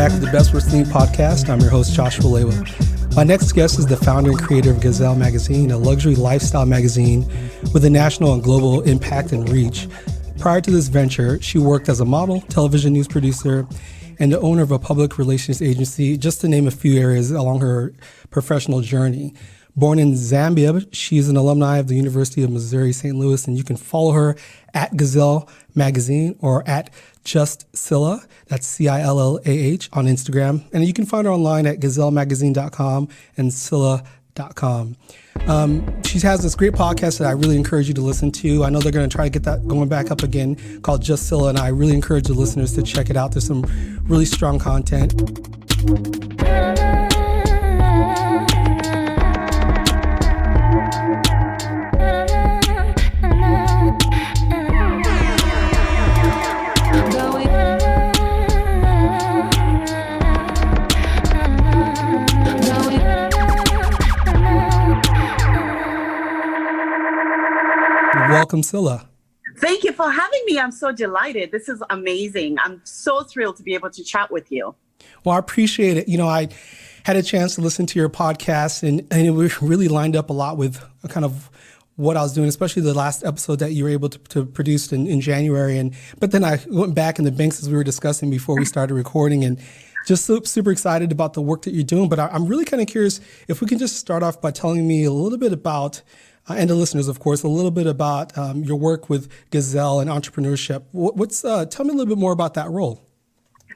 back to the BestWorst11 podcast. I'm your host, Joshua Lewa. My next guest is the founder and creator of Gazelle Magazine, a luxury lifestyle magazine with a national and global impact and reach. Prior to this venture, she worked as a model, television news producer, and the owner of a public relations agency, just to name a few areas along her professional journey. Born in Zambia, she's an alumni of the University of Missouri St. Louis, and you can follow her at Gazelle Magazine or at Just Cilla, that's Cillah on Instagram. And you can find her online at gazellemagazine.com and Cilla.com. She has this great podcast that I really encourage you to listen to. I know they're going to try to get that going back up again, called Just Cilla, and I really encourage the listeners to check it out. There's some really strong content. Welcome, Cilla. Thank you for having me. I'm so delighted. This is amazing. I'm so thrilled to be able to chat with you. Well, I appreciate it. You know, I had a chance to listen to your podcast, and it really lined up a lot with kind of what I was doing, especially the last episode that you were able to produce in January. But then I went back in the banks as we were discussing before we started recording, and just super excited about the work that you're doing. But I'm really kind of curious if we can just start off by telling me a little bit about and the listeners, of course, a little bit about your work with Gazelle and entrepreneurship. Tell me a little bit more about that role.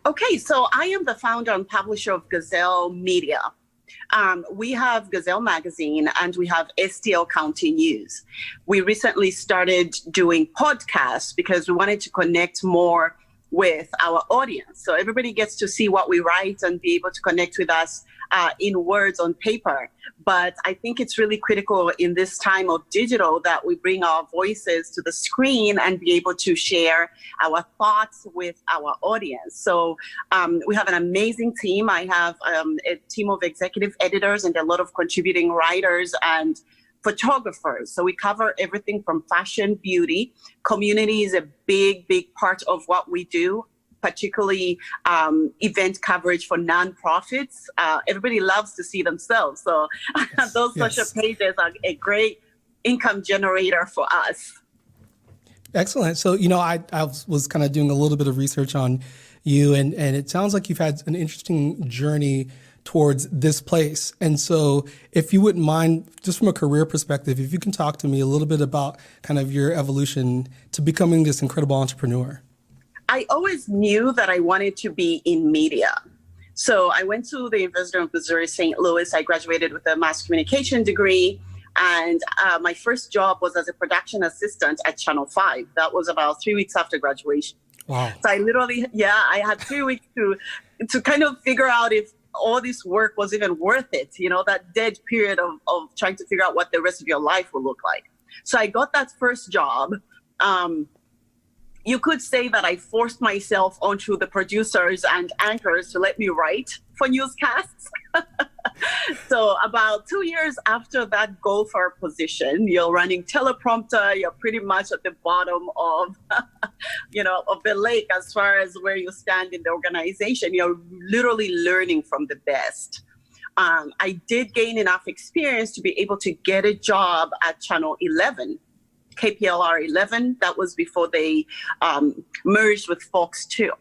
Okay, so I am the founder and publisher of Gazelle Media. We have Gazelle Magazine and we have STL County News. We recently started doing podcasts because we wanted to connect more with our audience. So everybody gets to see what we write and be able to connect with us in words on paper. But I think it's really critical in this time of digital that we bring our voices to the screen and be able to share our thoughts with our audience. So we have an amazing team. I have a team of executive editors and a lot of contributing writers and photographers. So we cover everything from fashion, beauty. Community is a big part of what we do, particularly event coverage for nonprofits. Everybody loves to see themselves. So those social pages are a great income generator for us. Excellent. So, you know, I was kind of doing a little bit of research on you, and it sounds like you've had an interesting journey towards this place. And so if you wouldn't mind, just from a career perspective, if you can talk to me a little bit about kind of your evolution to becoming this incredible entrepreneur. I always knew that I wanted to be in media. So I went to the University of Missouri St. Louis. I graduated with a mass communication degree. And my first job was as a production assistant at Channel 5. That was about 3 weeks after graduation. Wow. So I literally, I had 3 weeks to kind of figure out if all this work was even worth it, you know, that dead period of trying to figure out what the rest of your life will look like. So I got that first job. You could say that I forced myself onto the producers and anchors to let me write for newscasts. So about 2 years after that gopher position, you're running teleprompter, you're pretty much at the bottom of, of the lake as far as where you stand in the organization. You're literally learning from the best. I did gain enough experience to be able to get a job at Channel 11. KPLR 11, that was before they merged with Fox 2.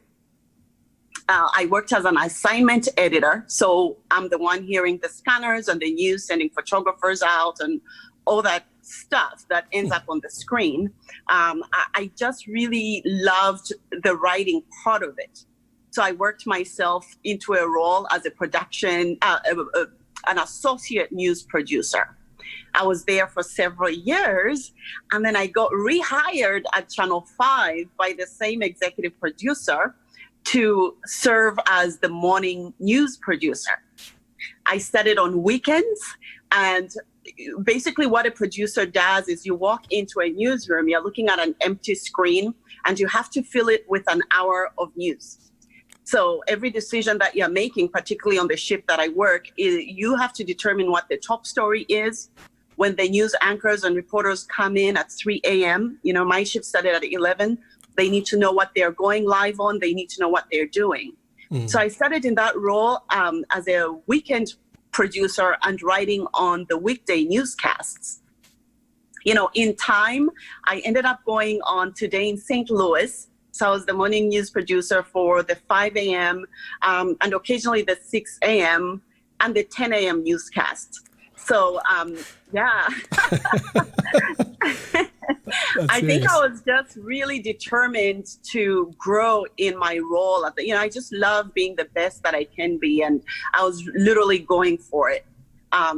I worked as an assignment editor, so I'm the one hearing the scanners and the news, sending photographers out and all that stuff that ends up on the screen. I just really loved the writing part of it. So I worked myself into a role as a production, an associate news producer. I was there for several years, and then I got rehired at Channel 5 by the same executive producer to serve as the morning news producer. I started on weekends, and basically what a producer does is you walk into a newsroom, you're looking at an empty screen, and you have to fill it with an hour of news. So every decision that you're making, particularly on the shift that I work, you have to determine what the top story is. When the news anchors and reporters come in at 3 a.m., my shift started at 11, they need to know what they're going live on. They need to know what they're doing. So I started in that role as a weekend producer and writing on the weekday newscasts. In time, I ended up going on Today in St. Louis. So I was the morning news producer for the 5 a.m. And occasionally the 6 a.m. and the 10 a.m. newscast. So, yeah. I think I was just really determined to grow in my role. I just love being the best that I can be. And I was literally going for it.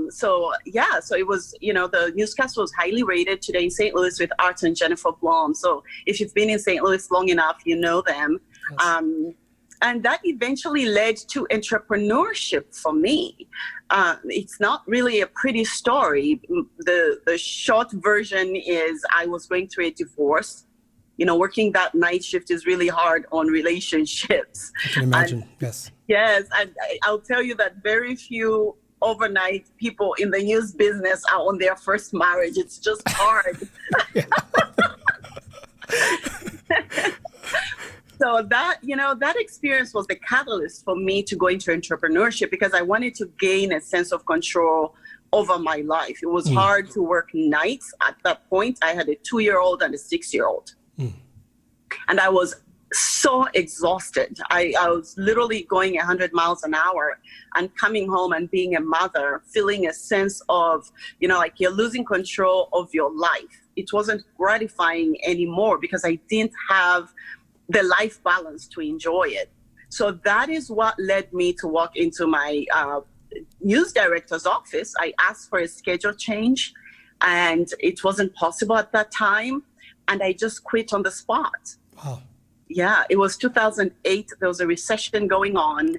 So it was, the newscast was highly rated Today in St. Louis with Art and Jennifer Blum. So if you've been in St. Louis long enough, you know them. Yes. And that eventually led to entrepreneurship for me. It's not really a pretty story. The short version is I was going through a divorce. Working that night shift is really hard on relationships. I can imagine, yes. Yes, and I'll tell you that very few overnight people in the news business are on their first marriage. It's just hard. So that experience was the catalyst for me to go into entrepreneurship because I wanted to gain a sense of control over my life. It was hard to work nights at that point. I had a 2-year-old and a 6-year-old. And I was so exhausted. I was literally going 100 miles an hour and coming home and being a mother, feeling a sense of, like you're losing control of your life. It wasn't gratifying anymore because I didn't have the life balance to enjoy it. So that is what led me to walk into my news director's office. I asked for a schedule change and it wasn't possible at that time. And I just quit on the spot. Wow. Yeah, it was 2008. There was a recession going on.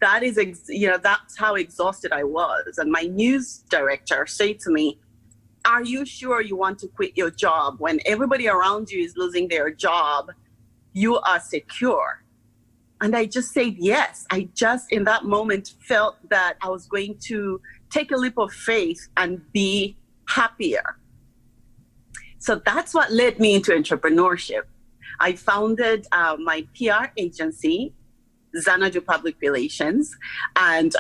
That is, that's how exhausted I was. And my news director said to me, "Are you sure you want to quit your job when everybody around you is losing their job? You are secure." And I just said yes. I just in that moment felt that I was going to take a leap of faith and be happier. So that's what led me into entrepreneurship. I founded my PR agency, Xanadu Public Relations, and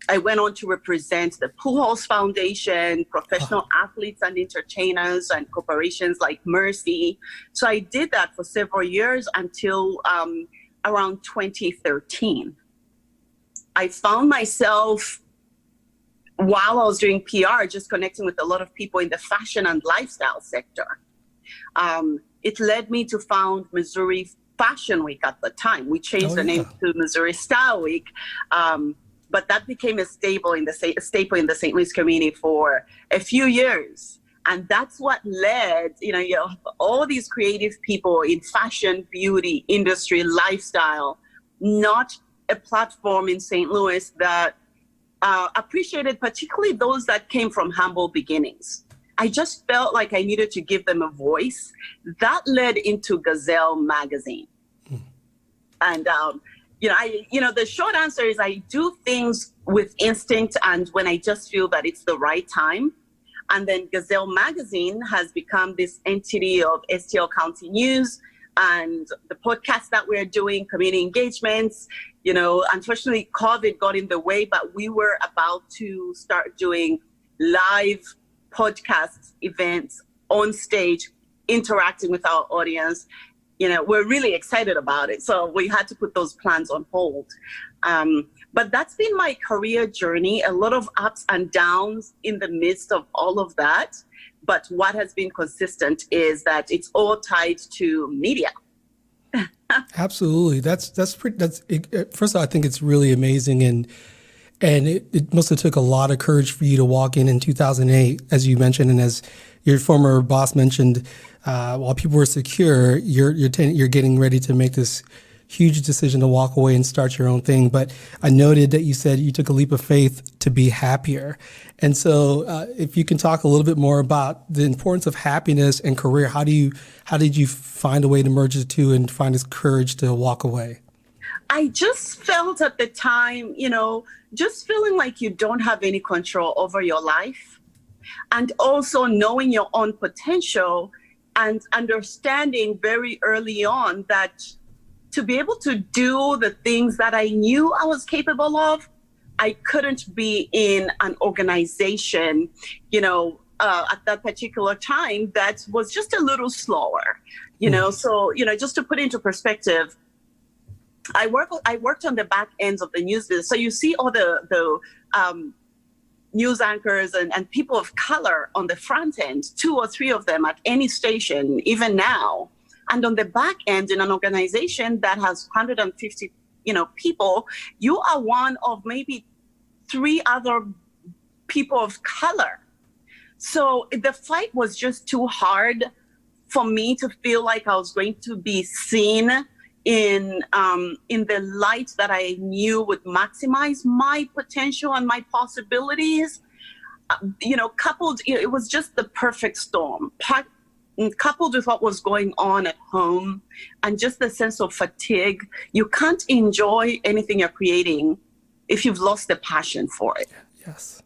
I went on to represent the Pujols Foundation, professional athletes and entertainers, and corporations like Mercy. So I did that for several years until around 2013. I found myself, while I was doing PR, just connecting with a lot of people in the fashion and lifestyle sector. It led me to found Missouri Fashion Week at the time. We changed the name to Missouri Style Week. But that became a staple in the St. Louis community for a few years. And that's what led, all these creative people in fashion, beauty, industry, lifestyle, not a platform in St. Louis that appreciated particularly those that came from humble beginnings. I just felt like I needed to give them a voice. That led into Gazelle magazine. And, the short answer is I do things with instinct and when I just feel that it's the right time. And then Gazelle magazine has become this entity of STL County News and the podcast that we're doing, community engagements. Unfortunately, COVID got in the way, but we were about to start doing live podcast events on stage, interacting with our audience. We're really excited about it. So we had to put those plans on hold. But that's been my career journey, a lot of ups and downs in the midst of all of that. But what has been consistent is that it's all tied to media. Absolutely. First of all, I think it's really amazing. And it must have took a lot of courage for you to walk in 2008, as you mentioned, and as your former boss mentioned, while people were secure, you're getting ready to make this huge decision to walk away and start your own thing. But I noted that you said you took a leap of faith to be happier. And so if you can talk a little bit more about the importance of happiness and career, how did you find a way to merge the two and find this courage to walk away? I just felt at the time, just feeling like you don't have any control over your life, and also knowing your own potential and understanding very early on that to be able to do the things that I knew I was capable of, I couldn't be in an organization, at that particular time that was just a little slower, So, just to put into perspective, I worked on the back ends of the news business. So you see all the news anchors and people of color on the front end, 2 or 3 of them at any station, even now. And on the back end, in an organization that has 150, people, you are one of maybe 3 other people of color. So the fight was just too hard for me to feel like I was going to be seen in the light that I knew would maximize my potential and my possibilities. Coupled, it was just the perfect storm. Coupled with what was going on at home and just the sense of fatigue, you can't enjoy anything you're creating if you've lost the passion for it. Yes.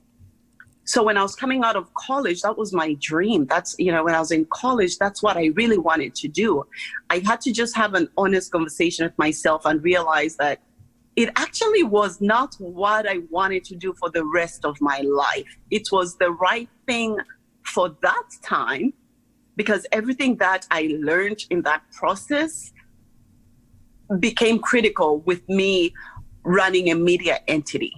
So when I was coming out of college, that was my dream. That's, when I was in college, that's what I really wanted to do. I had to just have an honest conversation with myself and realize that it actually was not what I wanted to do for the rest of my life. It was the right thing for that time, because everything that I learned in that process became critical with me running a media entity.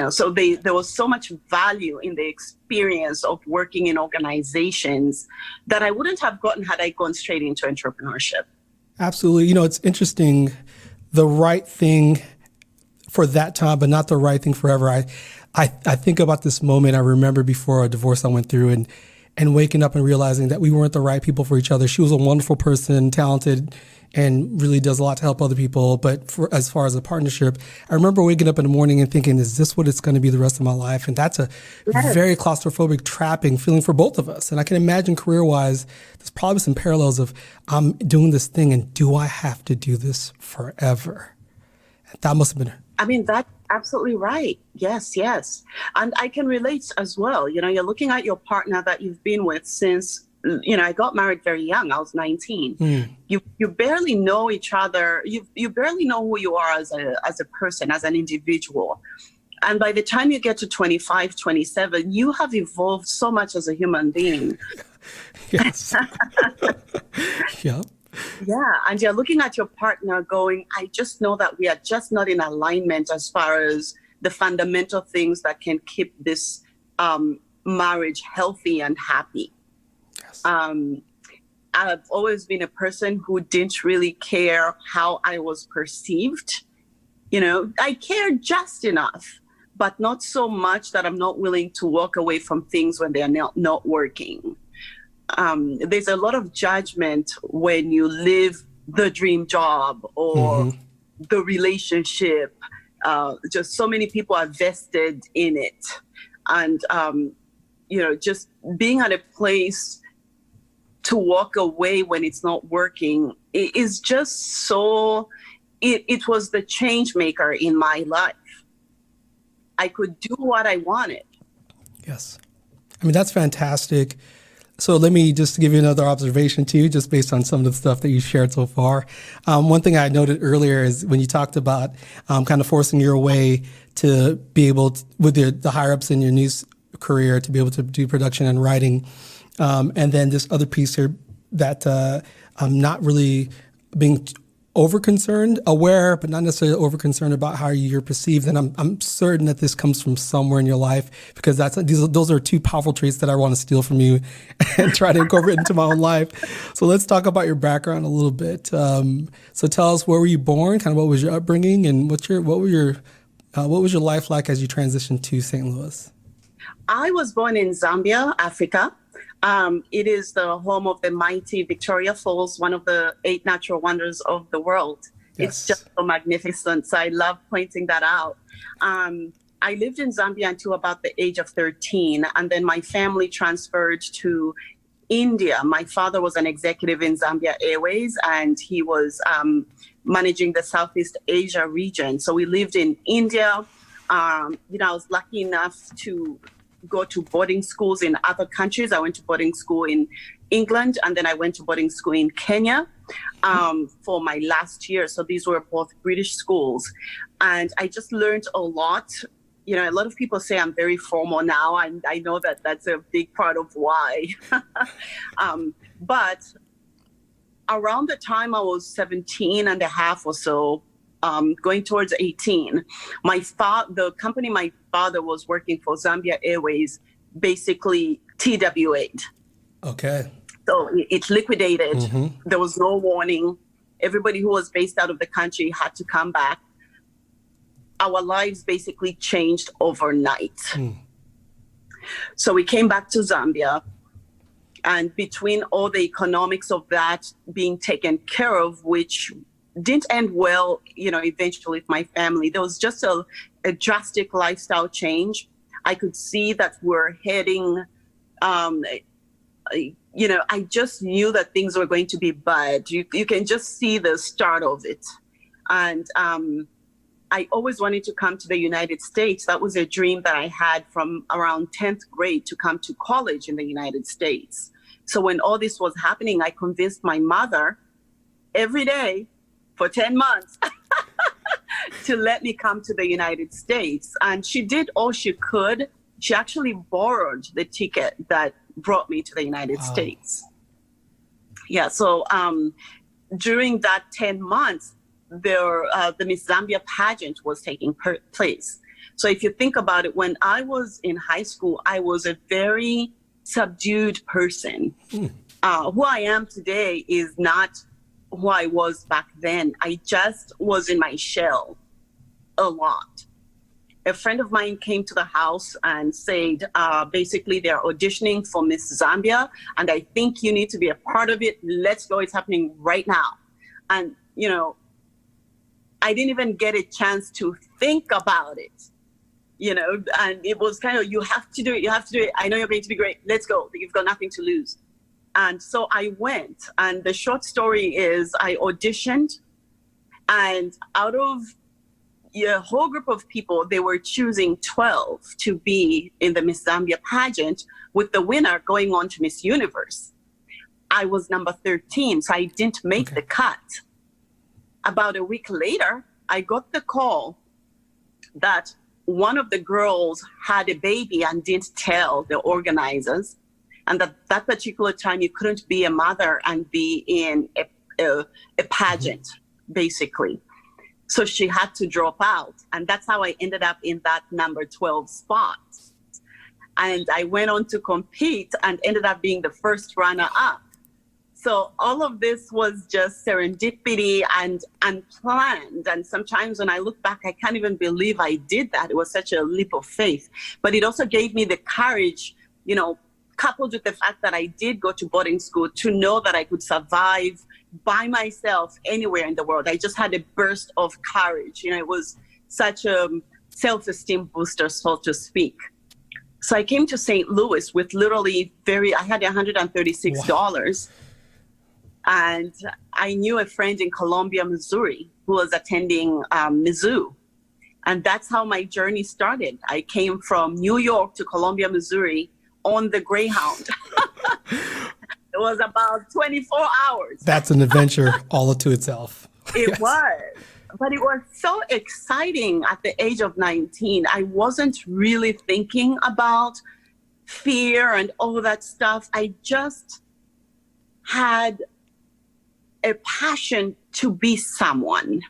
So there was so much value in the experience of working in organizations that I wouldn't have gotten had I gone straight into entrepreneurship. Absolutely. It's interesting, the right thing for that time, but not the right thing forever. I think about this moment I remember before a divorce I went through and waking up and realizing that we weren't the right people for each other. She was a wonderful person, talented, and really does a lot to help other people. But as far as a partnership, I remember waking up in the morning and thinking, is this what it's going to be the rest of my life? And that's a very claustrophobic, trapping feeling for both of us. And I can imagine career-wise, there's probably some parallels of I'm doing this thing and do I have to do this forever? That must have been... That's absolutely right. Yes. And I can relate as well. You're looking at your partner that you've been with since, I got married very young. I was 19. You barely know each other. You barely know who you are as a person, as an individual. And by the time you get to 25, 27, you have evolved so much as a human being. Yes. Yeah. Yeah. And you're looking at your partner going, I just know that we are just not in alignment as far as the fundamental things that can keep this marriage healthy and happy. Yes. I've always been a person who didn't really care how I was perceived. I cared just enough, but not so much that I'm not willing to walk away from things when they're not working. There's a lot of judgment when you live the dream job or the relationship. Just so many people are vested in it. And, just being at a place to walk away when it's not working is just so, it was the change maker in my life. I could do what I wanted. Yes. That's fantastic. So let me just give you another observation too, just based on some of the stuff that you shared so far. One thing I noted earlier is when you talked about kind of forcing your way to be able to, with the higher ups in your news career, to be able to do production and writing. And then this other piece here that I'm not really being over-concerned, aware, but not necessarily over-concerned about how you're perceived. And I'm certain that this comes from somewhere in your life, because those are 2 powerful traits that I want to steal from you and try to incorporate into my own life. So let's talk about your background a little bit. So tell us, where were you born? Kind of what was your upbringing, and what was your life like as you transitioned to St. Louis? I was born in Zambia, Africa. It is the home of the mighty Victoria Falls, one of the 8 natural wonders of the world. Yes. It's just so magnificent. So I love pointing that out. I lived in Zambia until about the age of 13, and then my family transferred to India. My father was an executive in Zambia Airways, and he was managing the Southeast Asia region. So we lived in India. I was lucky enough to go to boarding schools in other countries. I went to boarding school in England, and then I went to boarding school in Kenya. for my last year. So these were both British schools. And I just learned a lot. You know, a lot of people say I'm very formal now, and I know that that's a big part of why. But around the time I was 17 and a half or so, going towards 18, the company my father was working for, Zambia Airways, basically TWA'd. Okay. So it liquidated. There was no warning. Everybody who was based out of the country had to come back. Our lives basically changed overnight. So we came back to Zambia. And between all the economics of that being taken care of, which didn't end well, you know, eventually with my family, there was just a drastic lifestyle change. I could see that we're heading, you know, I just knew that things were going to be bad. You can just see the start of it. And I always wanted to come to the United States. That was a dream that I had from around 10th grade, to come to college in the United States. So when all this was happening, I convinced my mother every day for 10 months to let me come to the United States. And she did all she could. She actually borrowed the ticket that brought me to the United States. Yeah, so during that 10 months, the Miss Zambia pageant was taking place. So if you think about it, when I was in high school, I was a very subdued person. Who I am today is not who I was back then. I just was in my shell a lot. A friend of mine came to the house and said, basically, they're auditioning for Miss Zambia, and I think you need to be a part of it. Let's go. It's happening right now. And, you know, I didn't even get a chance to think about it, you know, and it was kind of, you have to do it. You have to do it. I know you're going to be great. Let's go. You've got nothing to lose. And so I went, and the short story is I auditioned, and out of a whole group of people, they were choosing 12 to be in the Miss Zambia pageant, with the winner going on to Miss Universe. I was number 13, so I didn't make the cut. About a week later, I got the call that one of the girls had a baby and didn't tell the organizers, and that particular time you couldn't be a mother and be in a pageant, basically. So she had to drop out. And that's how I ended up in that number 12 spot. And I went on to compete and ended up being the first runner-up. So all of this was just serendipity and unplanned. And sometimes when I look back, I can't even believe I did that. It was such a leap of faith. But it also gave me the courage, you know, coupled with the fact that I did go to boarding school, to know that I could survive by myself anywhere in the world. I just had a burst of courage. You know, it was such a self-esteem booster, so to speak. So I came to St. Louis with literally I had $136. Wow. And I knew a friend in Columbia, Missouri, who was attending Mizzou. And that's how my journey started. I came from New York to Columbia, Missouri on the Greyhound. It was about 24 hours. That's an adventure all to itself. It was. But it was so exciting at the age of 19. I wasn't really thinking about fear and all that stuff. I just had a passion to be someone.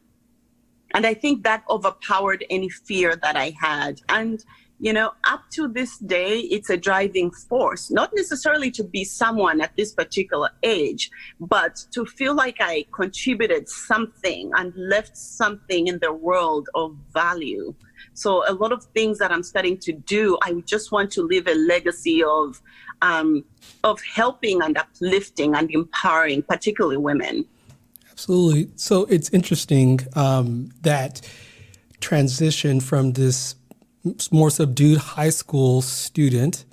And I think that overpowered any fear that I had. And, you know, up to this day, it's a driving force, not necessarily to be someone at this particular age, but to feel like I contributed something and left something in the world of value. So a lot of things that I'm starting to do, I just want to leave a legacy of helping and uplifting and empowering, particularly women. Absolutely. So it's interesting that transition from this more subdued high school student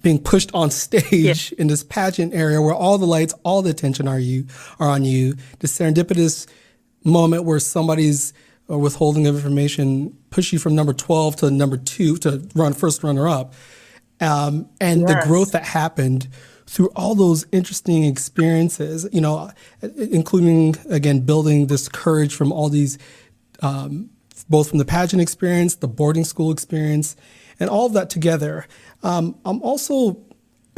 being pushed on stage in this pageant area where all the lights, all the attention are on you. The serendipitous moment where somebody's withholding of information push you from number 12 to number 2 to first runner up. And the growth that happened through all those interesting experiences, including, again, building this courage from all these, both from the pageant experience, the boarding school experience, and all of that together. I'm also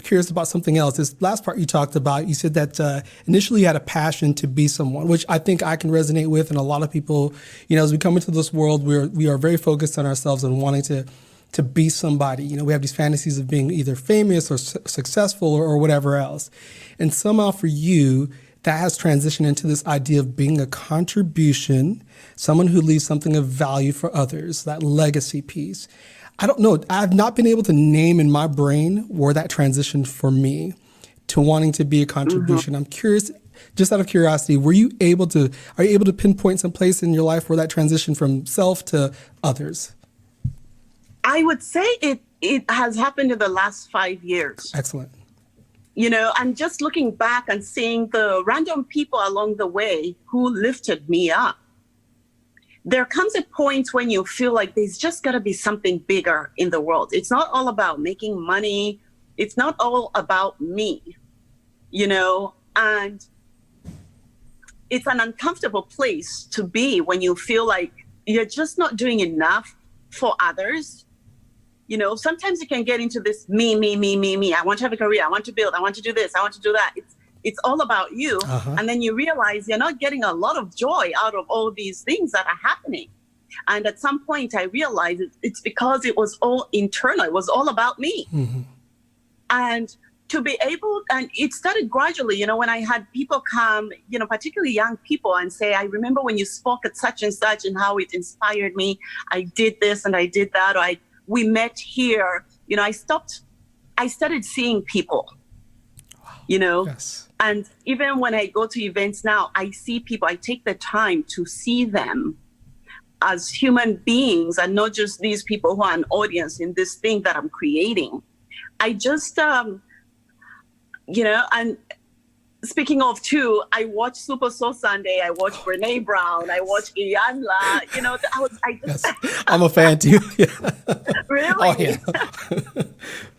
curious about something else. This last part you talked about, you said that initially you had a passion to be someone, which I think I can resonate with. And a lot of people, as we come into this world, we are very focused on ourselves and wanting to be somebody. We have these fantasies of being either famous or successful or whatever else. And somehow for you, that has transitioned into this idea of being a contribution, someone who leaves something of value for others, that legacy piece. I don't know. I've not been able to name in my brain where that transitioned for me to wanting to be a contribution. I'm curious, just out of curiosity, are you able to pinpoint some place in your life where that transition from self to others? I would say it has happened in the last 5 years. Excellent. And just looking back and seeing the random people along the way who lifted me up. There comes a point when you feel like there's just got to be something bigger in the world. It's not all about making money. It's not all about me, and it's an uncomfortable place to be when you feel like you're just not doing enough for others. Sometimes you can get into this me. I want to have a career. I want to build. I want to do this. I want to do that. It's all about you. And then you realize you're not getting a lot of joy out of all these things that are happening. And at some point I realized it's because it was all internal. It was all about me. And to be able, and it started gradually, when I had people come, particularly young people, and say, I remember when you spoke at such and such and how it inspired me. I did this and I did that. Or we met here. I started seeing people, Yes. And even when I go to events now, I see people, I take the time to see them as human beings and not just these people who are an audience in this thing that I'm creating. I just, and speaking of too, I watch Super Soul Sunday, I watch Brene Brown, I watch Iyanla, Yes. I'm a fan too. Really? Oh, yeah.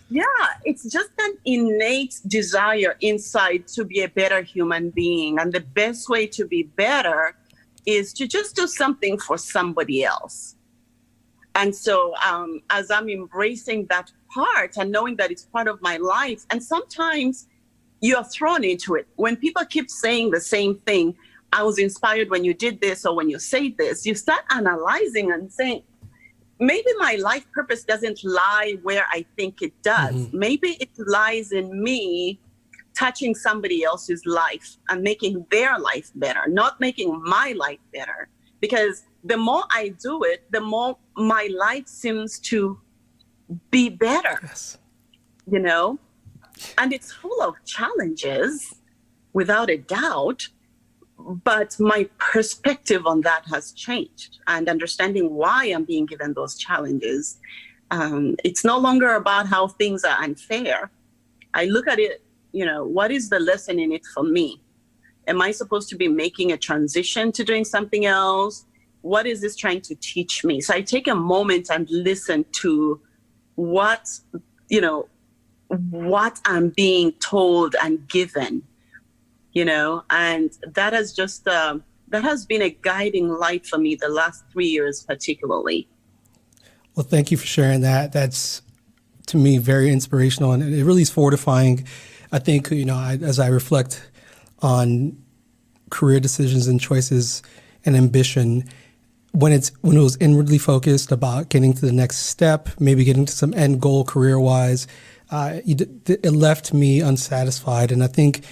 Yeah, it's just an innate desire inside to be a better human being. And the best way to be better is to just do something for somebody else. And so as I'm embracing that part and knowing that it's part of my life, and sometimes you're thrown into it. When people keep saying the same thing, I was inspired when you did this or when you say this, you start analyzing and saying, maybe my life purpose doesn't lie where I think it does. Maybe it lies in me touching somebody else's life and making their life better, not making my life better. Because the more I do it, the more my life seems to be better, Yes. And it's full of challenges, without a doubt. But my perspective on that has changed, and understanding why I'm being given those challenges. It's no longer about how things are unfair. I look at it, what is the lesson in it for me? Am I supposed to be making a transition to doing something else? What is this trying to teach me? So I take a moment and listen to what I'm being told and given. And that has just, that has been a guiding light for me the last 3 years, particularly. Well, thank you for sharing that. That's, to me, very inspirational, and it really is fortifying. I think, as I reflect on career decisions and choices and ambition, when it was inwardly focused about getting to the next step, maybe getting to some end goal career-wise, it left me unsatisfied. And I think,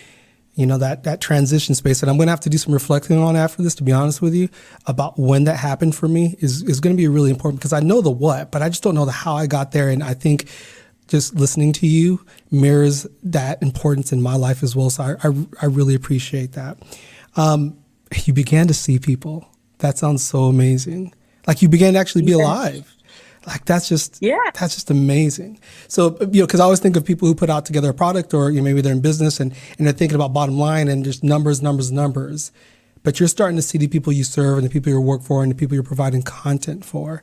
that transition space that I'm going to have to do some reflecting on after this, to be honest with you, about when that happened for me is going to be really important, because I know the what, but I just don't know the how I got there. And I think just listening to you mirrors that importance in my life as well. So I really appreciate that. You began to see people. That sounds so amazing. Like you began to actually be alive. Like that's just amazing. So, because I always think of people who put out together a product, or maybe they're in business and they're thinking about bottom line and just numbers. But you're starting to see the people you serve and the people you work for and the people you're providing content for.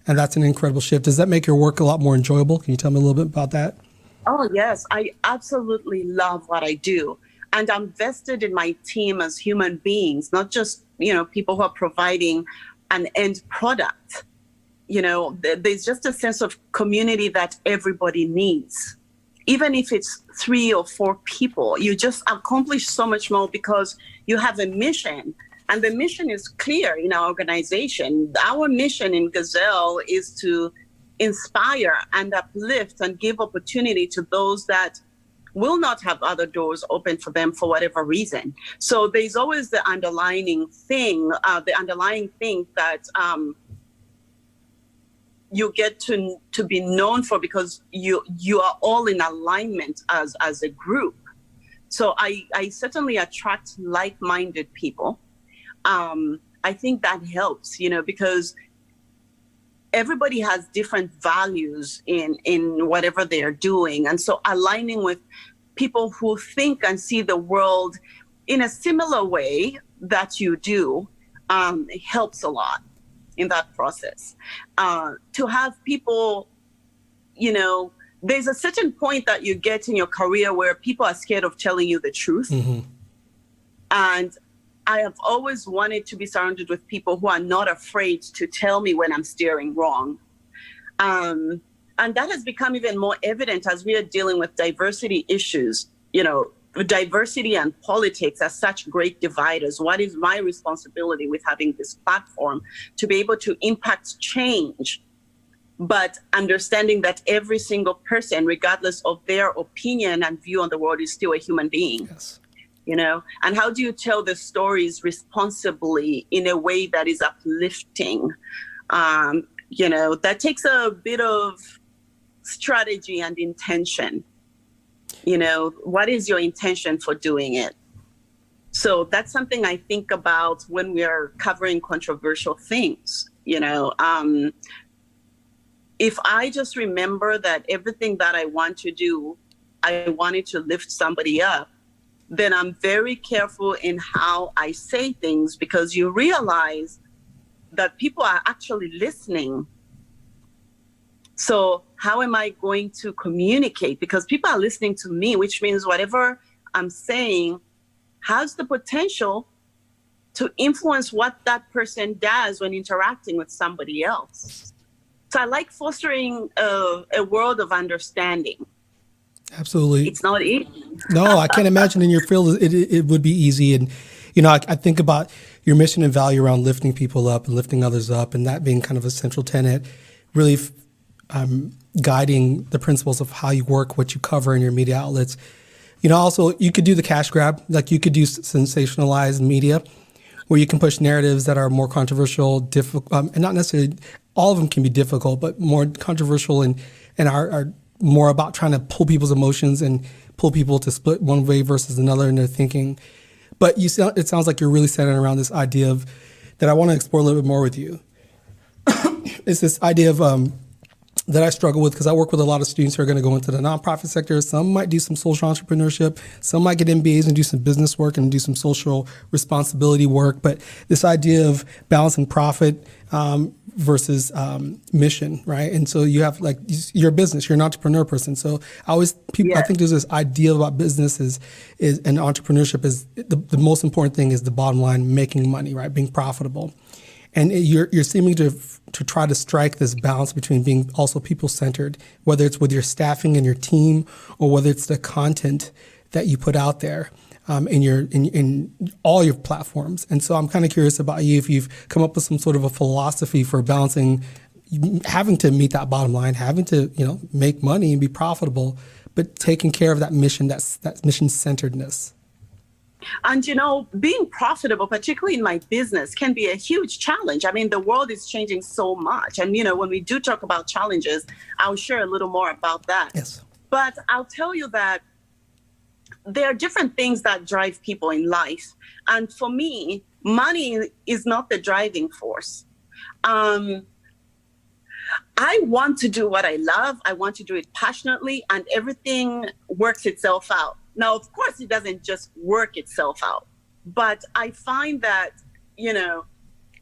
And that's an incredible shift. Does that make your work a lot more enjoyable? Can you tell me a little bit about that? Oh, yes. I absolutely love what I do. And I'm vested in my team as human beings, not just, people who are providing an end product. There's just a sense of community that everybody needs. Even if it's 3 or 4 people, you just accomplish so much more because you have a mission. And the mission is clear in our organization. Our mission in Gazelle is to inspire and uplift and give opportunity to those that will not have other doors open for them for whatever reason. So there's always the underlying thing that you get to be known for, because you are all in alignment as a group. So I certainly attract like-minded people. I think that helps, because everybody has different values in whatever they're doing. And so aligning with people who think and see the world in a similar way that you do helps a lot in that process. To have people, there's a certain point that you get in your career where people are scared of telling you the truth. Mm-hmm. And I have always wanted to be surrounded with people who are not afraid to tell me when I'm steering wrong. And that has become even more evident as we are dealing with diversity issues. Diversity and politics are such great dividers. What is my responsibility with having this platform to be able to impact change, but understanding that every single person, regardless of their opinion and view on the world, is still a human being? Yes. And how do you tell the stories responsibly in a way that is uplifting? That takes a bit of strategy and intention. What is your intention for doing it? So that's something I think about when we are covering controversial things. If I just remember that everything that I want to do, I wanted to lift somebody up, then I'm very careful in how I say things, because you realize that people are actually listening. So how am I going to communicate? Because people are listening to me, which means whatever I'm saying has the potential to influence what that person does when interacting with somebody else. So I like fostering a world of understanding. Absolutely. It's not easy. No, I can't imagine in your field it would be easy. And, I think about your mission and value around lifting people up and lifting others up, and that being kind of a central tenet, really guiding the principles of how you work, what you cover in your media outlets. Also, you could do the cash grab, like you could do sensationalized media, where you can push narratives that are more controversial, difficult, and not necessarily all of them can be difficult, but more controversial and are more about trying to pull people's emotions and pull people to split one way versus another in their thinking. But it sounds like you're really centered around this idea of that I want to explore a little bit more with you. It's this idea of that I struggle with, because I work with a lot of students who are going to go into the nonprofit sector. Some might do some social entrepreneurship. Some might get MBAs and do some business work and do some social responsibility work. But this idea of balancing profit versus mission, right? And so you have you're a business, you're an entrepreneur person. So I think there's this idea about business is and entrepreneurship is the most important thing is the bottom line, making money, right? Being profitable. And you're seeming to try to strike this balance between being also people-centered, whether it's with your staffing and your team, or whether it's the content that you put out there in all your platforms. And so I'm kind of curious about you, if you've come up with some sort of a philosophy for balancing, having to meet that bottom line, having to make money and be profitable, but taking care of that mission, that mission-centeredness. And, being profitable, particularly in my business, can be a huge challenge. I mean, the world is changing so much. And, when we do talk about challenges, I'll share a little more about that. Yes. But I'll tell you that there are different things that drive people in life. And for me, money is not the driving force. I want to do what I love. I want to do it passionately, and everything works itself out. Now, of course, it doesn't just work itself out, but I find that,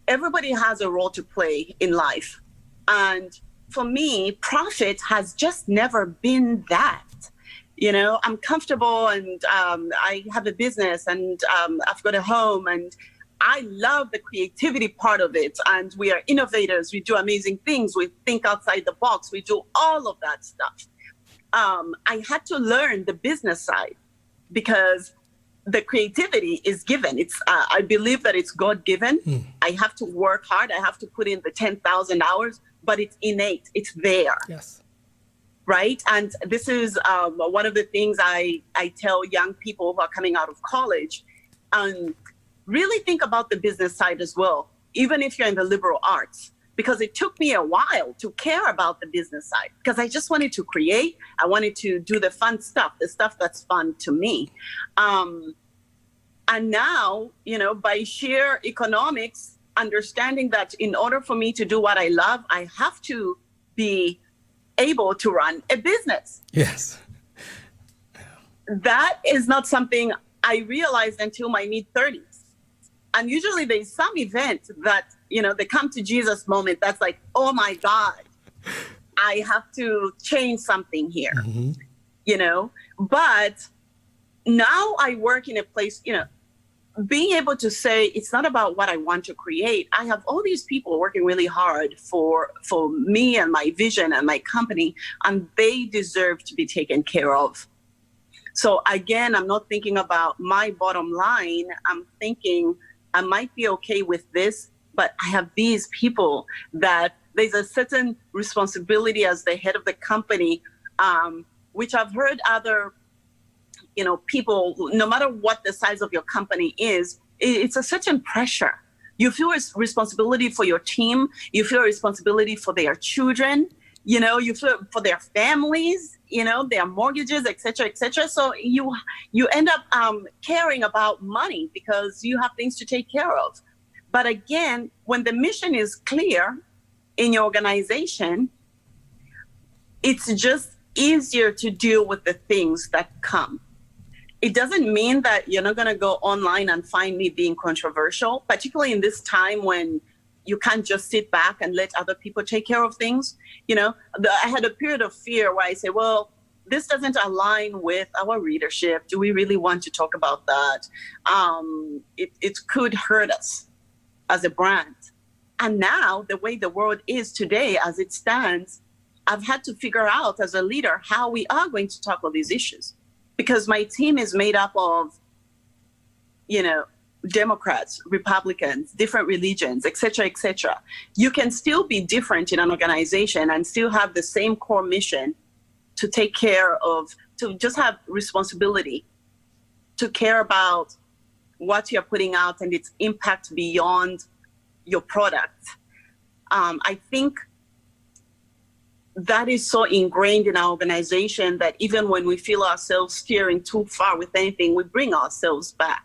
everybody has a role to play in life. And for me, profit has just never been that. I'm comfortable, and I have a business, and I've got a home, and I love the creativity part of it. And we are innovators. We do amazing things. We think outside the box. We do all of that stuff. I had to learn the business side because the creativity is given. I believe that it's God given. I have to work hard. I have to put in the 10,000 hours, but it's innate. It's there. Yes. Right. And this is one of the things I tell young people who are coming out of college. Really think about the business side as well, even if you're in the liberal arts, because it took me a while to care about the business side because I just wanted to create. I wanted to do the fun stuff, the stuff that's fun to me. And now, by sheer economics, understanding that in order for me to do what I love, I have to be able to run a business. Yes. That is not something I realized until my mid-30s. And usually there's some event that, they come to Jesus moment that's like, oh my God, I have to change something here, But now I work in a place, being able to say it's not about what I want to create. I have all these people working really hard for me and my vision and my company, and they deserve to be taken care of. So again, I'm not thinking about my bottom line. I'm thinking I might be okay with this, but I have these people that there's a certain responsibility as the head of the company, which I've heard other people, no matter what the size of your company is, it's a certain pressure. You feel responsibility for your team. You feel responsibility for their children. You feel for their families, their mortgages, et cetera, et cetera. So you end up caring about money because you have things to take care of. But again, when the mission is clear in your organization, it's just easier to deal with the things that come. It doesn't mean that you're not going to go online and find me being controversial, particularly in this time when you can't just sit back and let other people take care of things. I had a period of fear where I say, well, this doesn't align with our readership. Do we really want to talk about that? It could hurt us as a brand. And now the way the world is today, as it stands, I've had to figure out as a leader how we are going to tackle these issues. Because my team is made up of, Democrats, Republicans, different religions, et cetera, et cetera. You can still be different in an organization and still have the same core mission to take care of, to just have responsibility, to care about what you're putting out and its impact beyond your product. I think that is so ingrained in our organization that even when we feel ourselves steering too far with anything, we bring ourselves back.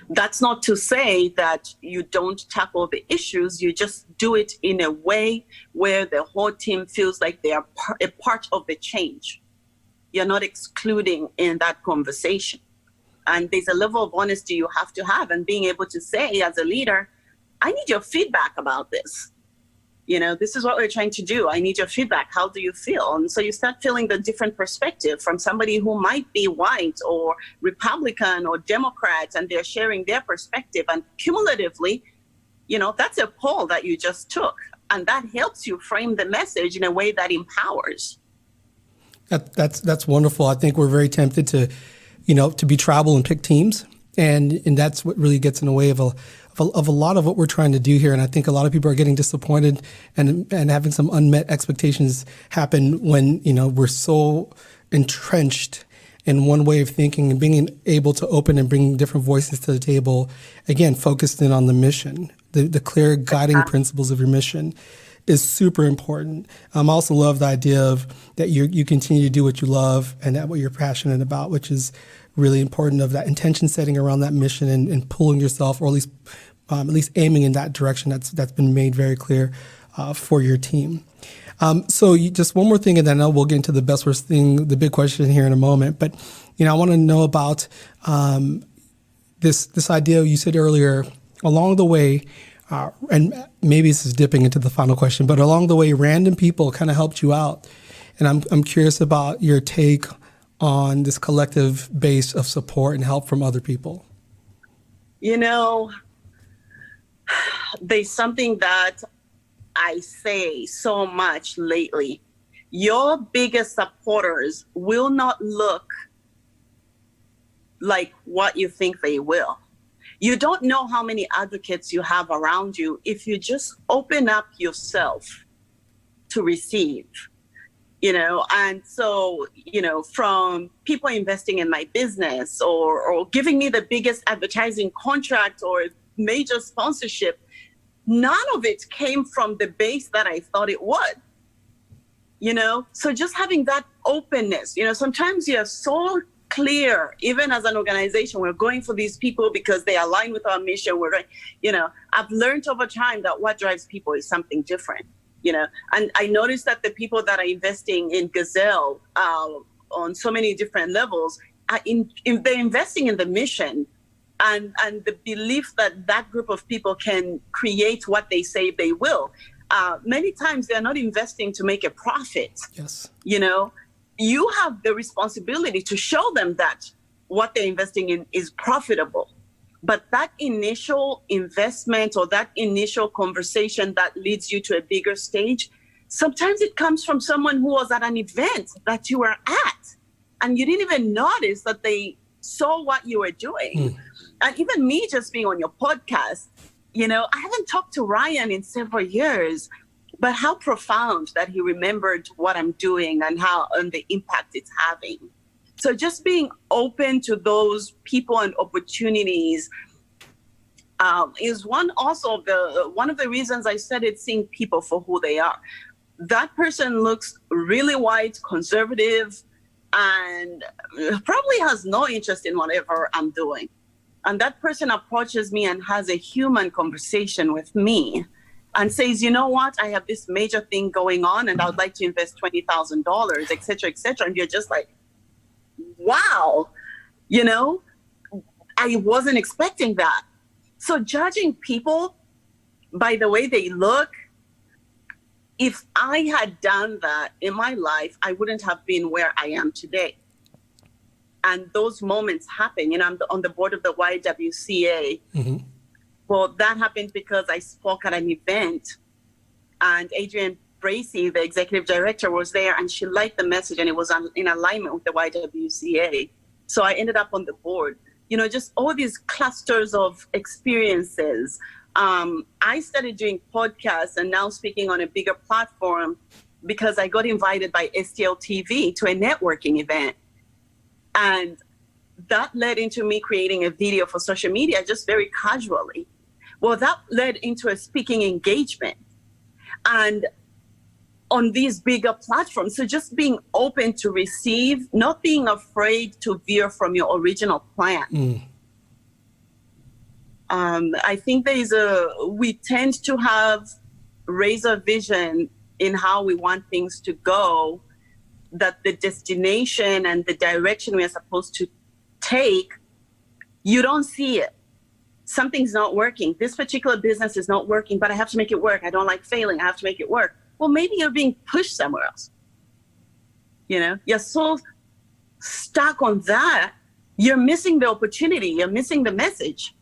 That's not to say that you don't tackle the issues. You just do it in a way where the whole team feels like they are a part of the change. You're not excluding in that conversation. And there's a level of honesty you have to have, and being able to say as a leader, I need your feedback about this. This is what we're trying to do. I need your feedback. How do you feel? And so you start feeling the different perspective from somebody who might be white or Republican or Democrat, and they're sharing their perspective. And cumulatively, that's a poll that you just took. And that helps you frame the message in a way that empowers. That's wonderful. I think we're very tempted to be tribal and pick teams. And that's what really gets in the way of a lot of what we're trying to do here. And I think a lot of people are getting disappointed and having some unmet expectations happen when, we're so entrenched in one way of thinking, and being able to open and bring different voices to the table, again, focused in on the mission, the clear guiding principles of your mission is super important. I also love the idea of that you continue to do what you love and that what you're passionate about, which is really important, of that intention setting around that mission and pulling yourself, or at least aiming in that direction. That's been made very clear for your team. So just one more thing, and then we'll get into the best worst thing, the big question here in a moment. But I want to know about this idea you said earlier. Along the way, and maybe this is dipping into the final question, but along the way, random people kind of helped you out And I'm curious about your take on this collective base of support and help from other people. You know, there's something that I say so much lately. Your biggest supporters will not look like what you think they will. You don't know how many advocates you have around you if you just open up yourself to receive, and so, from people investing in my business or giving me the biggest advertising contract or major sponsorship, none of it came from the base that I thought it would, so just having that openness, sometimes you're so clear, even as an organization, we're going for these people because they align with our mission. We're going, I've learned over time that what drives people is something different, and I noticed that the people that are investing in Gazelle on so many different levels, they're investing in the mission and the belief that that group of people can create what they say they will. Many times they're not investing to make a profit. Yes. You have the responsibility to show them that what they're investing in is profitable. But that initial investment or that initial conversation that leads you to a bigger stage, sometimes it comes from someone who was at an event that you were at and you didn't even notice that they saw what you were doing. And even me just being on your podcast, I haven't talked to Ryan in several years, but how profound that he remembered what I'm doing and the impact it's having. So just being open to those people and opportunities is one of the reasons I started seeing people for who they are. That person looks really white, conservative, and probably has no interest in whatever I'm doing. And that person approaches me and has a human conversation with me and says, you know what, I have this major thing going on and I would like to invest $20,000, et cetera, et cetera. And you're just like, wow, I wasn't expecting that. So judging people by the way they look, if I had done that in my life, I wouldn't have been where I am today. And those moments happen. I'm on the board of the YWCA. Mm-hmm. Well, that happened because I spoke at an event and Adrienne Bracy, the executive director, was there and she liked the message and it was in alignment with the YWCA. So I ended up on the board. Just all these clusters of experiences. I started doing podcasts and now speaking on a bigger platform because I got invited by STL TV to a networking event. And that led into me creating a video for social media just very casually. Well, that led into a speaking engagement and on these bigger platforms. So just being open to receive, not being afraid to veer from your original plan. I think we tend to have razor vision in how we want things to go, that the destination and the direction we are supposed to take, you don't see it. Something's not working. This particular business is not working, but I have to make it work. I don't like failing. I have to make it work. Well, maybe you're being pushed somewhere else. You're so stuck on that, you're missing the opportunity. You're missing the message.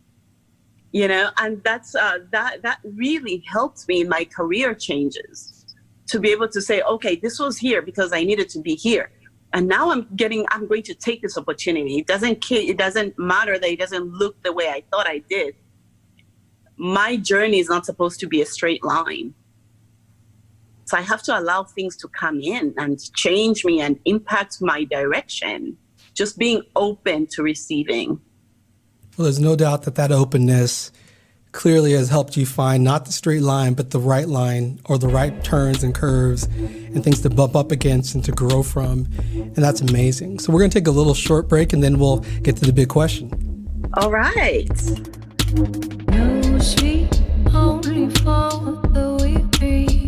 And that's that really helped me in my career changes to be able to say, okay, this was here because I needed to be here. And now I'm going to take this opportunity. It doesn't matter that it doesn't look the way I thought I did. My journey is not supposed to be a straight line. So I have to allow things to come in and change me and impact my direction. Just being open to receiving. Well, there's no doubt that openness clearly has helped you find not the straight line, but the right line or the right turns and curves and things to bump up against and to grow from. And that's amazing. So we're going to take a little short break and then we'll get to the big question. All right. No sleep, only for the weary.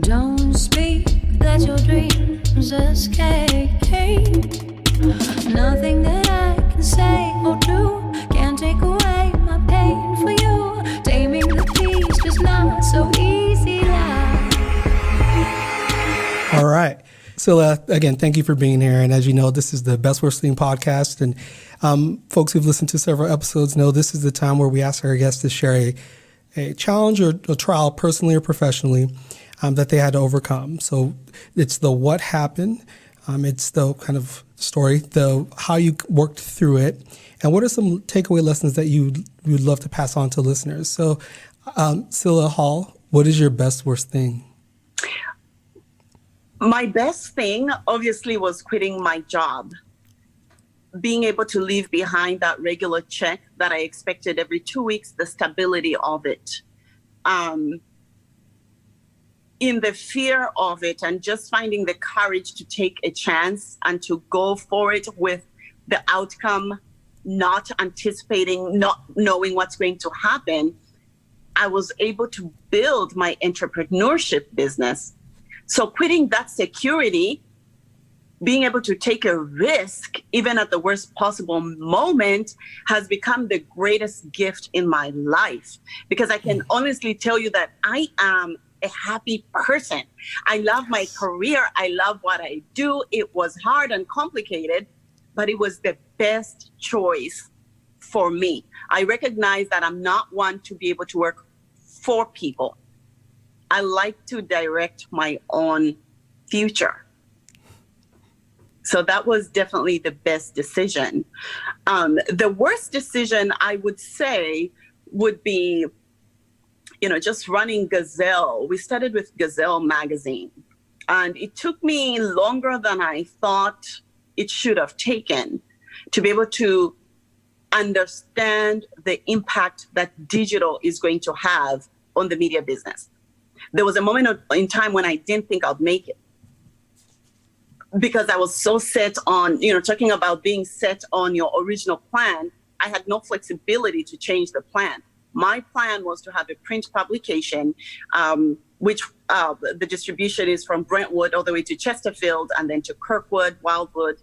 Don't speak, let your dreams escape. Nothing that I can say or do can take away my pain for you. Taming the beast is not so easy now. All Scylla, again, thank you for being here. And as you know, this is the BestWorst11 podcast. And folks who've listened to several episodes know this is the time where we ask our guests to share a challenge or a trial, personally or professionally, that they had to overcome. So it's the what happened. It's the kind of story, the how you worked through it. And what are some takeaway lessons that you would love to pass on to listeners? So, Scylla Hall, what is your best worst thing? My best thing, obviously, was quitting my job. Being able to leave behind that regular check that I expected every 2 weeks, the stability of it. In the fear of it and just finding the courage to take a chance and to go for it with the outcome, not anticipating, not knowing what's going to happen, I was able to build my entrepreneurship business. So quitting that security, being able to take a risk, even at the worst possible moment, has become the greatest gift in my life. Because I can honestly tell you that I am a happy person. I love my career. I love what I do. It was hard and complicated, but it was the best choice for me. I recognize that I'm not one to be able to work for people. I like to direct my own future. So that was definitely the best decision. The worst decision, I would say, would be, just running Gazelle. We started with Gazelle magazine, and it took me longer than I thought it should have taken to be able to understand the impact that digital is going to have on the media business. There was a moment in time when I didn't think I'd make it, because I was so set on, talking about being set on your original plan. I had no flexibility to change the plan. My plan was to have a print publication, which the distribution is from Brentwood all the way to Chesterfield and then to Kirkwood, Wildwood,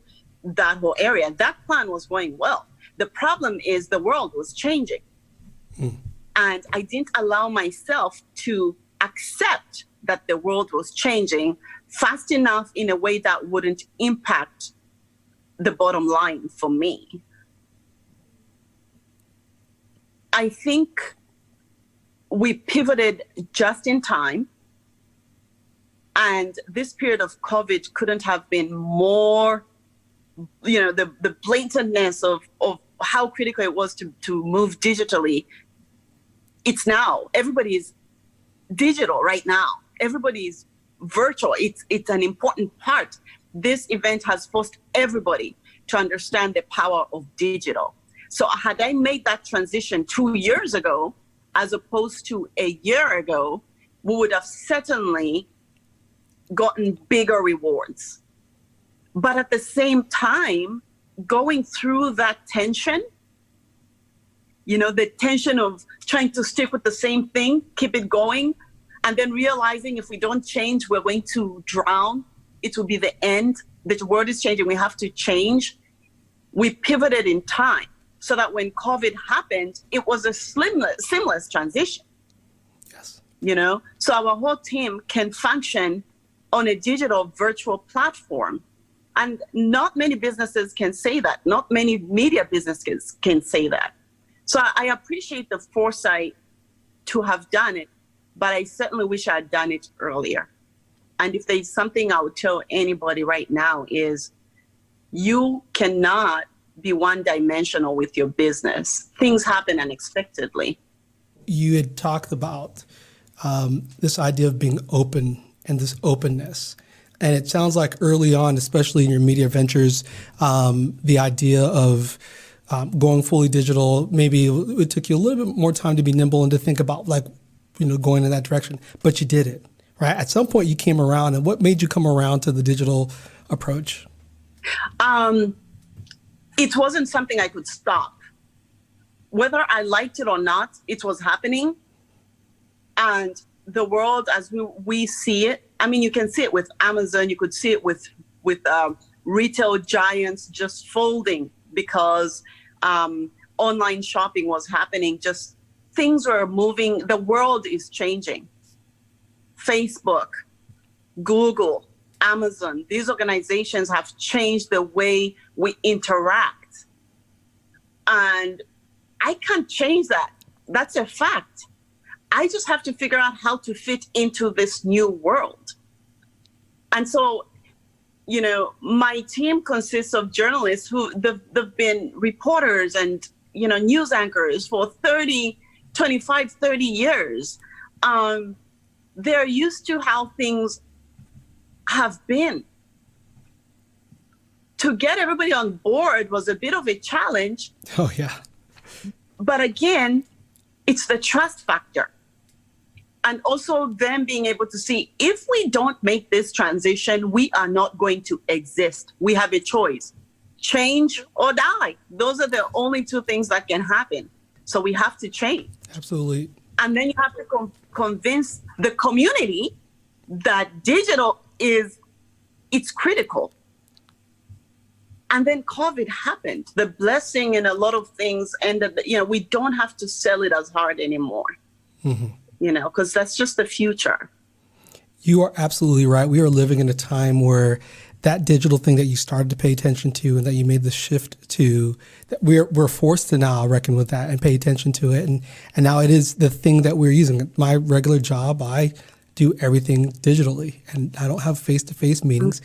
that whole area. That plan was going well. The problem is the world was changing. And I didn't allow myself to accept that the world was changing fast enough in a way that wouldn't impact the bottom line for me. I think we pivoted just in time, and this period of COVID couldn't have been more, the blatantness of how critical it was to move digitally. It's now. Everybody's digital right now. Everybody's virtual. It's an important part. This event has forced everybody to understand the power of digital. So had I made that transition 2 years ago, as opposed to a year ago, we would have certainly gotten bigger rewards. But at the same time, going through that tension, the tension of trying to stick with the same thing, keep it going, and then realizing if we don't change, we're going to drown. It will be the end. The world is changing. We have to change. We pivoted in time so that when COVID happened, it was a seamless transition. Yes. So our whole team can function on a digital virtual platform. And not many businesses can say that. Not many media businesses can say that. So I appreciate the foresight to have done it, but I certainly wish I had done it earlier. And if there's something I would tell anybody right now is you cannot be one-dimensional with your business. Things happen unexpectedly. You had talked about this idea of being open and this openness. And it sounds like early on, especially in your media ventures, the idea of going fully digital, maybe it took you a little bit more time to be nimble and to think about going in that direction, but you did it, right? At some point you came around, and what made you come around to the digital approach? It wasn't something I could stop. Whether I liked it or not, it was happening. And the world as we see it, you can see it with Amazon, you could see it with retail giants just folding because online shopping was happening. Just things were moving. The world is changing. Facebook, Google, Amazon, these organizations have changed the way we interact. And I can't change that. That's a fact. I just have to figure out how to fit into this new world. And so, my team consists of journalists who they've been reporters and, news anchors for 25, 30 years. They're used to how things have been. To get everybody on board was a bit of a challenge. Oh, yeah. But again, it's the trust factor. And also them being able to see, if we don't make this transition, we are not going to exist. We have a choice, change or die. Those are the only two things that can happen. So we have to change. Absolutely. And then you have to convince the community that digital it's critical. And then COVID happened. The blessing in a lot of things ended, we don't have to sell it as hard anymore. Mm-hmm. Because that's just the future. You are absolutely right. We are living in a time where that digital thing that you started to pay attention to and that you made the shift to, that we're forced to now reckon with that and pay attention to it. And now it is the thing that we're using. My regular job, I do everything digitally and I don't have face-to-face meetings.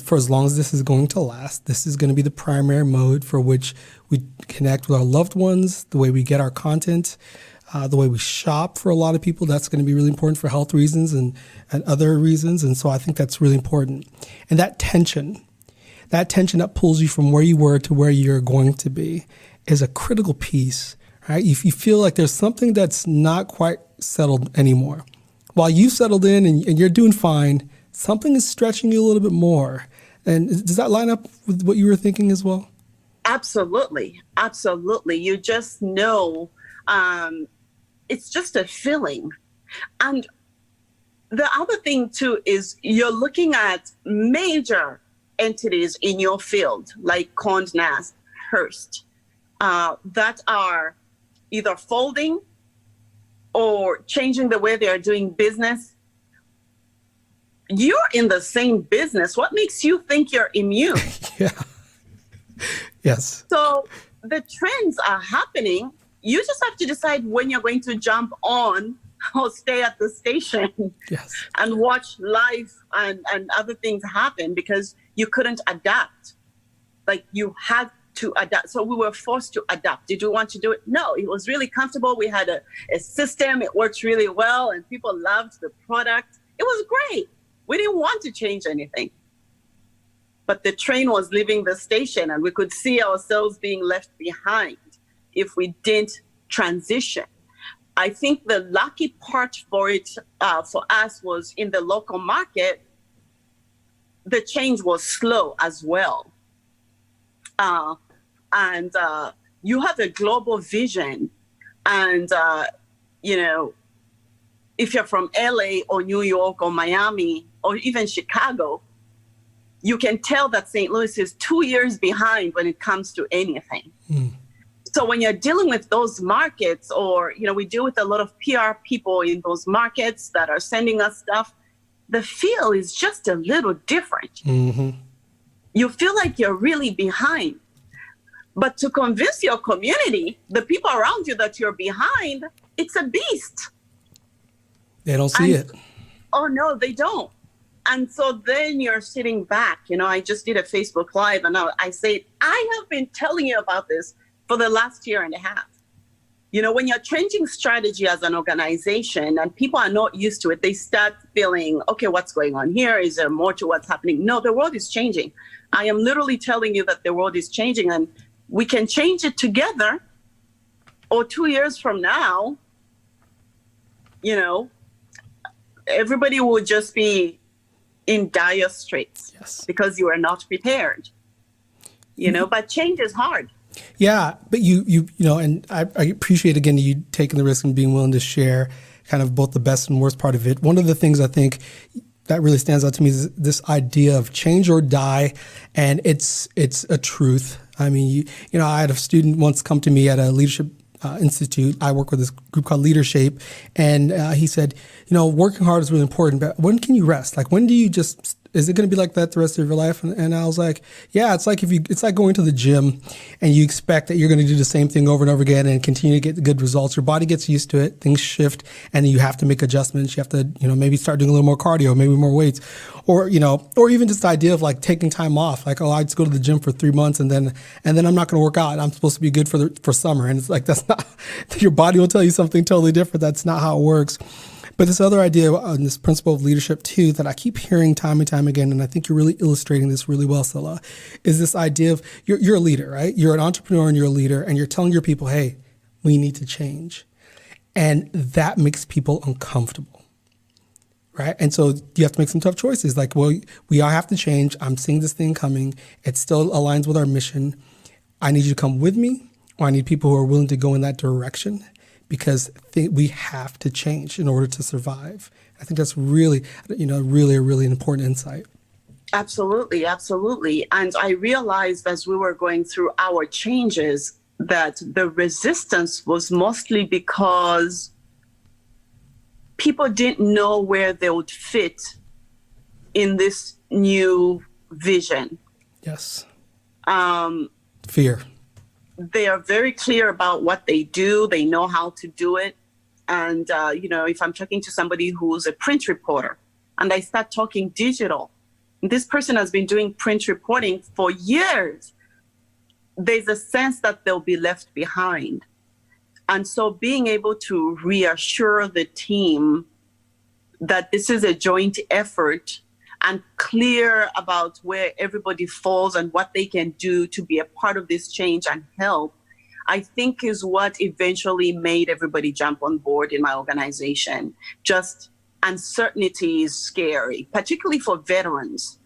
For as long as this is going to last, this is going to be the primary mode for which we connect with our loved ones, the way we get our content, the way we shop for a lot of people. That's going to be really important for health reasons and other reasons. And so I think that's really important. And that tension that pulls you from where you were to where you're going to be is a critical piece, right? If you feel like there's something that's not quite settled anymore, while you've settled in and you're doing fine, something is stretching you a little bit more. And does that line up with what you were thinking as well? Absolutely. Absolutely. You just know, it's just a feeling. And the other thing too is you're looking at major entities in your field, like Condé Nast, Hearst, that are either folding or changing the way they are doing business. You're in the same business. What makes you think you're immune? Yeah. Yes. So the trends are happening. You just have to decide when you're going to jump on or stay at the station. Yes. And watch live and other things happen because you couldn't adapt. Like you had to adapt. So we were forced to adapt. Did you want to do it? No, it was really comfortable. We had a system. It worked really well and people loved the product. It was great. We didn't want to change anything. But the train was leaving the station and we could see ourselves being left behind if we didn't transition. I think the lucky part for us was in the local market, the change was slow as well. And you have a global vision. And, if you're from LA or New York or Miami or even Chicago, you can tell that St. Louis is 2 years behind when it comes to anything. Mm. So when you're dealing with those markets or, we deal with a lot of PR people in those markets that are sending us stuff, the feel is just a little different. Mm-hmm. You feel like you're really behind. But to convince your community, the people around you that you're behind, it's a beast. They don't see it. Oh, no, they don't. And so then you're sitting back. I just did a Facebook Live and I said, I have been telling you about this for the last year and a half. When you're changing strategy as an organization and people are not used to it, they start feeling, okay, what's going on here? Is there more to what's happening? No, the world is changing. I am literally telling you that the world is changing and we can change it together. Or 2 years from now, everybody will just be in dire straits. Yes. Because you are not prepared. But change is hard. Yeah, but you and I appreciate again you taking the risk and being willing to share kind of both the best and worst part of it. One of the things I think that really stands out to me is this idea of change or die, and it's a truth. I mean, I had a student once come to me at a leadership institute. I work with this group called Leadership, and he said, working hard is really important, but when can you rest? Like, when do you just Is it going to be like that the rest of your life? And I was like, yeah, it's like it's like going to the gym and you expect that you're going to do the same thing over and over again and continue to get the good results. Your body gets used to it, things shift, and then you have to make adjustments. You have to, maybe start doing a little more cardio, maybe more weights, or even just the idea of like taking time off. Like, oh, I just go to the gym for 3 months and then I'm not going to work out. I'm supposed to be good for summer. And it's like, that's not, your body will tell you something totally different. That's not how it works. But this other idea and this principle of leadership too, that I keep hearing time and time again, and I think you're really illustrating this really well, Scylla, is this idea of you're a leader, right? You're an entrepreneur and you're a leader, and you're telling your people, hey, we need to change. And that makes people uncomfortable, right? And so you have to make some tough choices. Like, well, we all have to change. I'm seeing this thing coming. It still aligns with our mission. I need you to come with me, or I need people who are willing to go in that direction, because we have to change in order to survive. I think that's really, really a really important insight. Absolutely, absolutely. And I realized as we were going through our changes that the resistance was mostly because people didn't know where they would fit in this new vision. Yes. Fear. They are very clear about what they do. They know how to do it. And, if I'm talking to somebody who's a print reporter and I start talking digital, this person has been doing print reporting for years, there's a sense that they'll be left behind. And so being able to reassure the team that this is a joint effort and clear about where everybody falls and what they can do to be a part of this change and help, I think is what eventually made everybody jump on board in my organization. Just uncertainty is scary, particularly for veterans.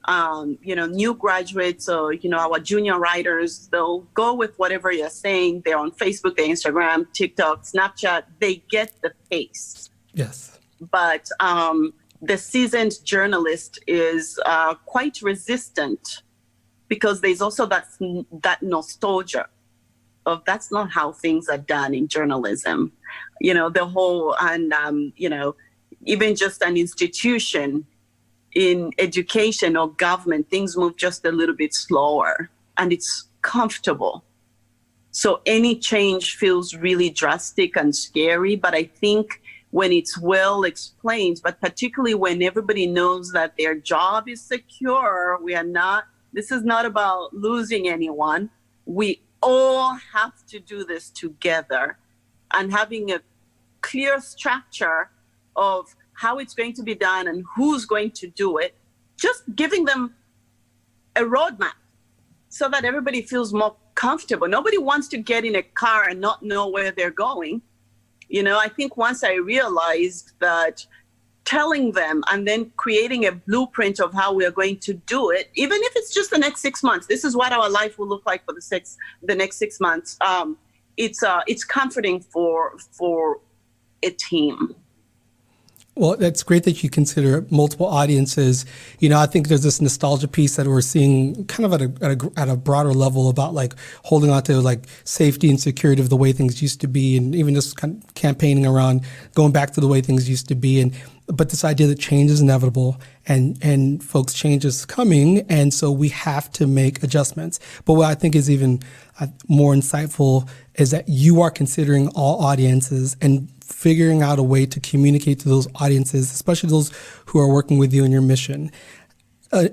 New graduates or, our junior writers, they'll go with whatever you're saying. They're on Facebook, their Instagram, TikTok, Snapchat. They get the pace. Yes. But the seasoned journalist is quite resistant because there's also that nostalgia of that's not how things are done in journalism. The whole, and, even just an institution in education or government, things move just a little bit slower and it's comfortable. So any change feels really drastic and scary, but I think when it's well explained, but particularly when everybody knows that their job is secure, this is not about losing anyone. We all have to do this together, and having a clear structure of how it's going to be done and who's going to do it, just giving them a roadmap so that everybody feels more comfortable. Nobody wants to get in a car and not know where they're going. I think once I realized that telling them and then creating a blueprint of how we're going to do it, even if it's just the next 6 months, this is what our life will look like for the next 6 months. It's comforting for a team. Well, that's great that you consider multiple audiences. I think there's this nostalgia piece that we're seeing kind of at a broader level about like holding on to like safety and security of the way things used to be, and even just kind of campaigning around going back to the way things used to be. But this idea that change is inevitable and folks, change is coming, and so we have to make adjustments. But what I think is even more insightful is that you are considering all audiences and figuring out a way to communicate to those audiences, especially those who are working with you in your mission,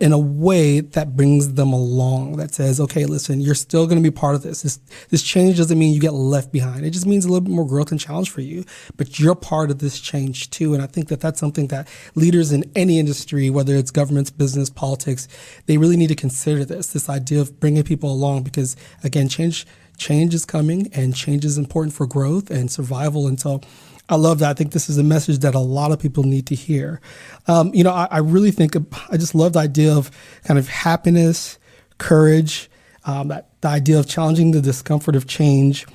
in a way that brings them along, that says, okay, listen, you're still going to be part of this. This change doesn't mean you get left behind. It just means a little bit more growth and challenge for you, but you're part of this change too. And I think that that's something that leaders in any industry, whether it's governments, business, politics, they really need to consider this idea of bringing people along, because again, change is coming, and change is important for growth and survival. And so I love that. I think this is a message that a lot of people need to hear. I really think, I just love the idea of kind of happiness, courage, the idea of challenging the discomfort of change.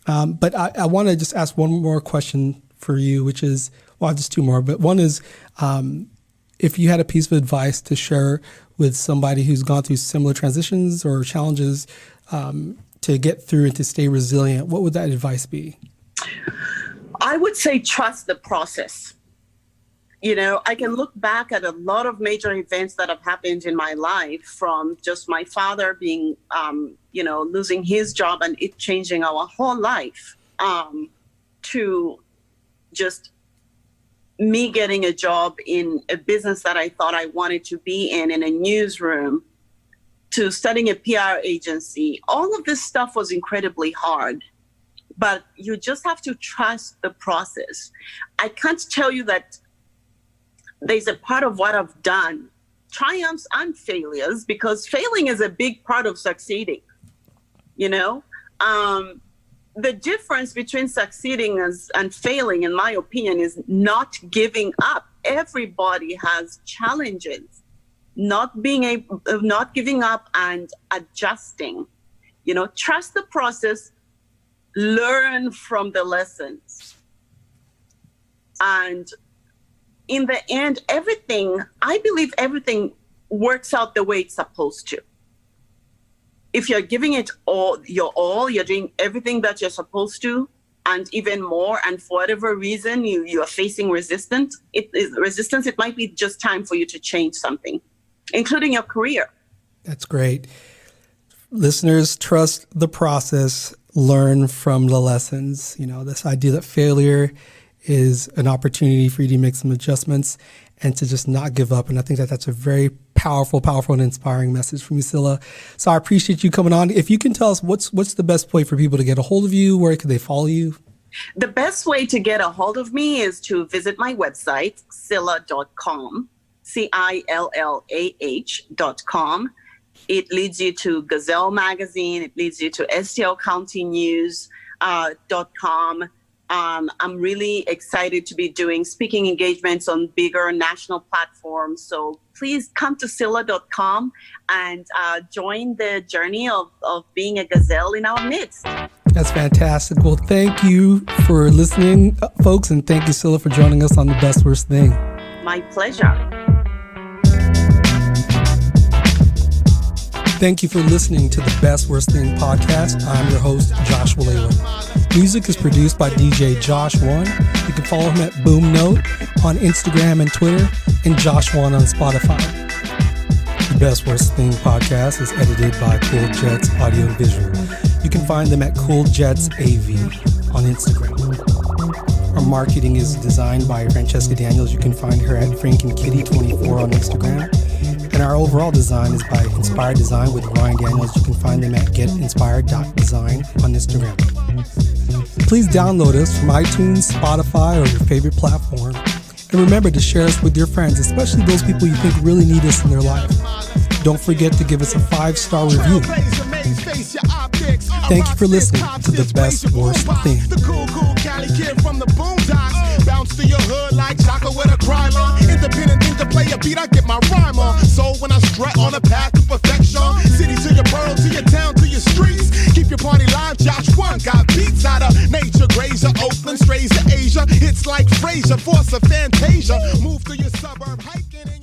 But I want to just ask one more question for you, which is, well, just two more, but one is, if you had a piece of advice to share with somebody who's gone through similar transitions or challenges to get through and to stay resilient, what would that advice be? I would say trust the process. I can look back at a lot of major events that have happened in my life, from just my father being, losing his job and it changing our whole life, to just me getting a job in a business that I thought I wanted to be in a newsroom, to starting a PR agency. All of this stuff was incredibly hard, but you just have to trust the process. I can't tell you that there's a part of what I've done, triumphs and failures, because failing is a big part of succeeding. The difference between succeeding and failing, in my opinion, is not giving up. Everybody has challenges. Not giving up and adjusting. Trust the process, learn from the lessons. And in the end, I believe everything works out the way it's supposed to. If you're giving it all, you're doing everything that you're supposed to, and even more, and for whatever reason you are facing resistance, it might be just time for you to change something, including your career. That's great. Listeners, trust the process, learn from the lessons. This idea that failure is an opportunity for you to make some adjustments and to just not give up. And I think that that's a very powerful and inspiring message from you, Scylla. So I appreciate you coming on. If you can tell us what's the best way for people to get a hold of you, where can they follow you? The best way to get a hold of me is to visit my website, Scylla.com, CILLAH.com. It leads you to Gazelle Magazine. It leads you to STLCountyNews.com. I'm really excited to be doing speaking engagements on bigger national platforms. So please come to Scylla.com and join the journey of being a gazelle in our midst. That's fantastic. Well, thank you for listening, folks, and thank you, Scylla, for joining us on The Best Worst Thing. My pleasure. Thank you for listening to the Best Worst Thing podcast. I'm your host, Joshua Lewa. Music is produced by DJ Josh1. You can follow him at Boom Note on Instagram and Twitter, and Josh1 on Spotify. The Best Worst Thing podcast is edited by Cool Jets Audio and Visual. You can find them at Cool Jets AV on Instagram. Our marketing is designed by Francesca Daniels. You can find her at FrankandKitty24 on Instagram. And our overall design is by Inspired Design with Ryan Daniels. You can find them at getinspired.design on Instagram. Please download us from iTunes, Spotify, or your favorite platform. And remember to share us with your friends, especially those people you think really need us in their life. Don't forget to give us a 5-star review. Thank you for listening to The Best Worst Thing. The cool Cali kid from the boondocks. Bounce to your hood like Chaka with a crime on. Independent thing to play a beat, I get my rhyme on. So when I strut on a path to perfection, city to your borough, to your town, to your streets. Keep your party live, Josh One got beats out of nature. Grazer, Oakland, strays to Asia. It's like Frasier, force of Fantasia. Move through your suburb, hiking.